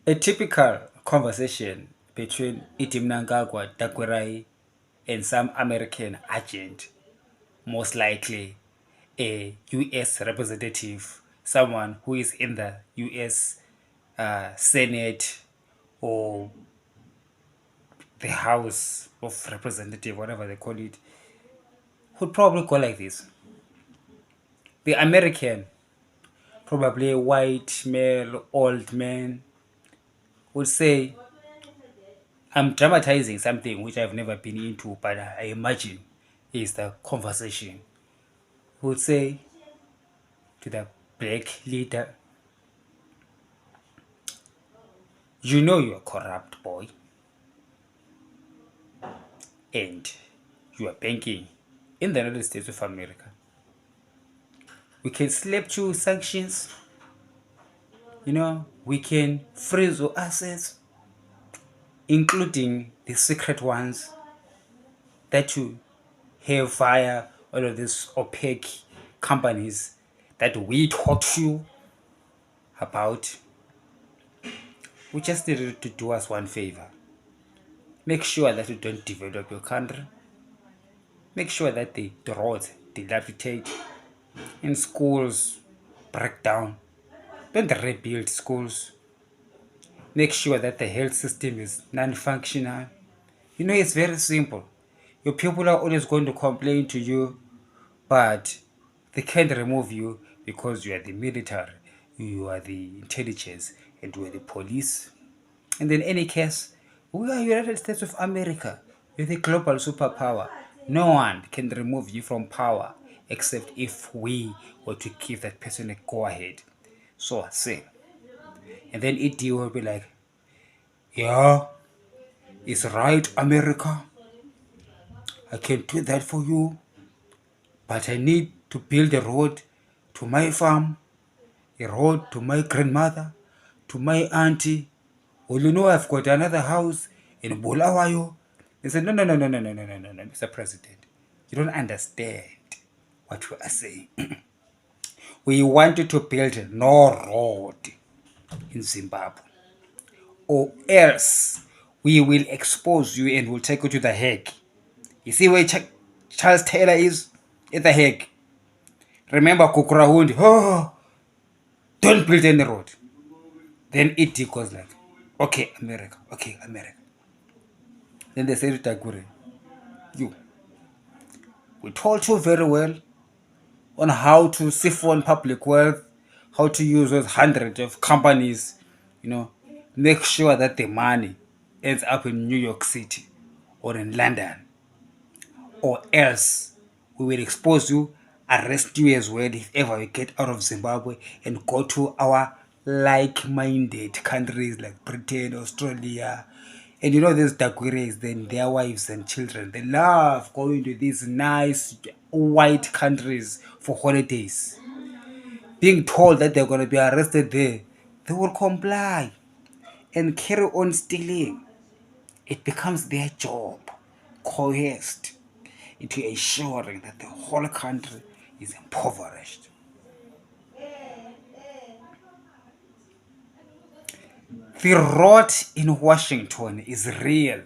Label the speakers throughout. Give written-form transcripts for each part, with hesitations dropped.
Speaker 1: A typical conversation between Itim Nangagwa Dakwerai and some American agent, most likely a US representative, someone who is in the US Senate or the House of Representative, whatever they call it, would probably go like this. The American, probably a white male, old man, would say, I'm dramatizing something which I've never been into, but I imagine is the conversation. Would say to the black leader, you know you're a corrupt boy and you are banking in the United States of America. We can slap you with sanctions, we can freeze your assets, including the secret ones that you have via all of these opaque companies that we taught you about. We just needed to do us one favor. Make sure that you don't develop your country. Make sure that the roads dilapidate and schools break down. Don't rebuild schools. Make sure that the health system is non-functional. It's very simple. Your people are always going to complain to you, but they can't remove you because you are the military, you are the intelligence, and you are the police. And in any case, we are United States of America. You're the global superpower. No one can remove you from power except if we were to give that person a go ahead. So I say. And then ED will be like, yeah, it's right, America. I can do that for you. But I need to build a road to my farm, a road to my grandmother, to my auntie. Well, I've got another house in Bulawayo. They said, no, no, no, no, no, no, no, no, no, no, Mr. President. You don't understand what we are saying. We wanted to build no road in Zimbabwe. Or else we will expose you and will take you to the Hague. You see where Charles Taylor is? At the Hague. Remember Kukurahund? Oh, don't build any road. Then it goes like, okay, America, okay, America. Then they say to Tagore, we told you very well on how to siphon public wealth, how to use those hundreds of companies, make sure that the money ends up in New York City or in London, or else we will expose you, arrest you as well if ever we get out of Zimbabwe and go to our like-minded countries like Britain, Australia. And these Daguires, then their wives and children, they love going to these nice white countries for holidays. Being told that they're going to be arrested there, they will comply and carry on stealing. It becomes their job, coerced into ensuring that the whole country is impoverished. The rot in Washington is real.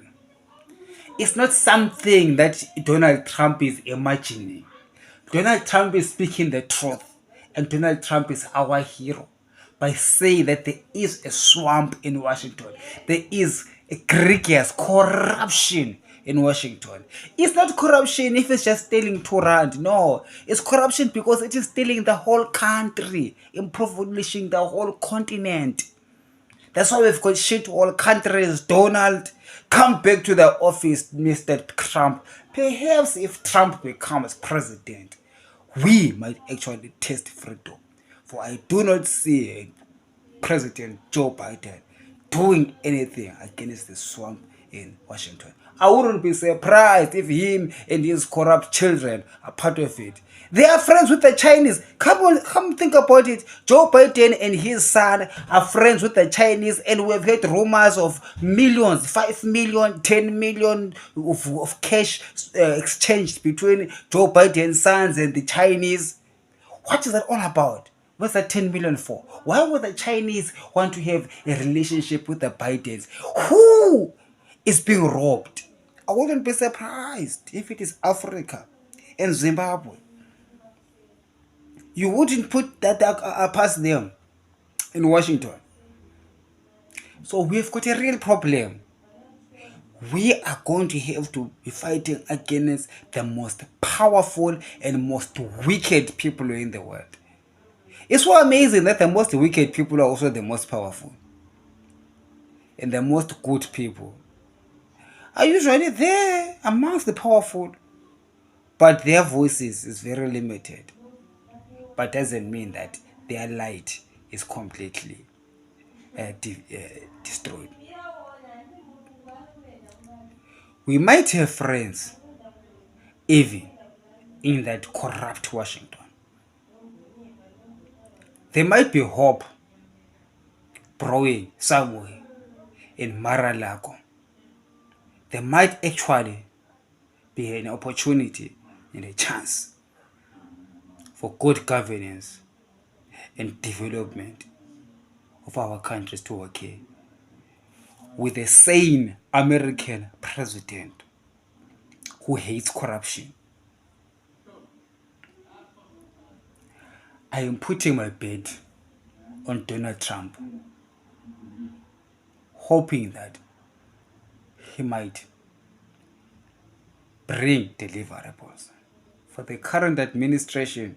Speaker 1: It's not something that Donald Trump is imagining. Donald Trump is speaking the truth, and Donald Trump is our hero by saying that there is a swamp in Washington. There is a egregious corruption in Washington. It's not corruption if it's just stealing 2 rand. No, it's corruption because it is stealing the whole country, impoverishing the whole continent. That's why we've got shit all countries. Donald, come back to the office, Mr. Trump. Perhaps if Trump becomes president, we might actually taste freedom. For I do not see President Joe Biden doing anything against the swamp in Washington. I wouldn't be surprised if him and his corrupt children are part of it. They are friends with the Chinese. Come think about it. Joe Biden and his son are friends with the Chinese, and we've heard rumors of millions, 5 million, 10 million of cash exchanged between Joe Biden's sons and the Chinese. What is that all about? What's that 10 million for? Why would the Chinese want to have a relationship with the Bidens? Who is being robbed? I wouldn't be surprised if it is Africa and Zimbabwe. You wouldn't put that past them in Washington. So we've got a real problem. We are going to have to be fighting against the most powerful and most wicked people in the world. It's so amazing that the most wicked people are also the most powerful. And the most good people are usually there amongst the powerful. But their voices is very limited. But doesn't mean that their light is completely destroyed. We might have friends even in that corrupt Washington. There might be hope brewing somewhere in Mar-a-Lago. There might actually be an opportunity and a chance for good governance and development of our countries to occur with a sane American president who hates corruption. I am putting my bet on Donald Trump, hoping that he might bring deliverables. For the current administration,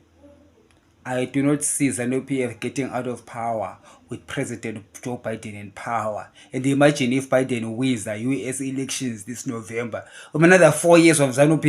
Speaker 1: I do not see Zanu getting out of power with President Joe Biden in power. And imagine if Biden wins the US elections this November. Another 4 years of Zanu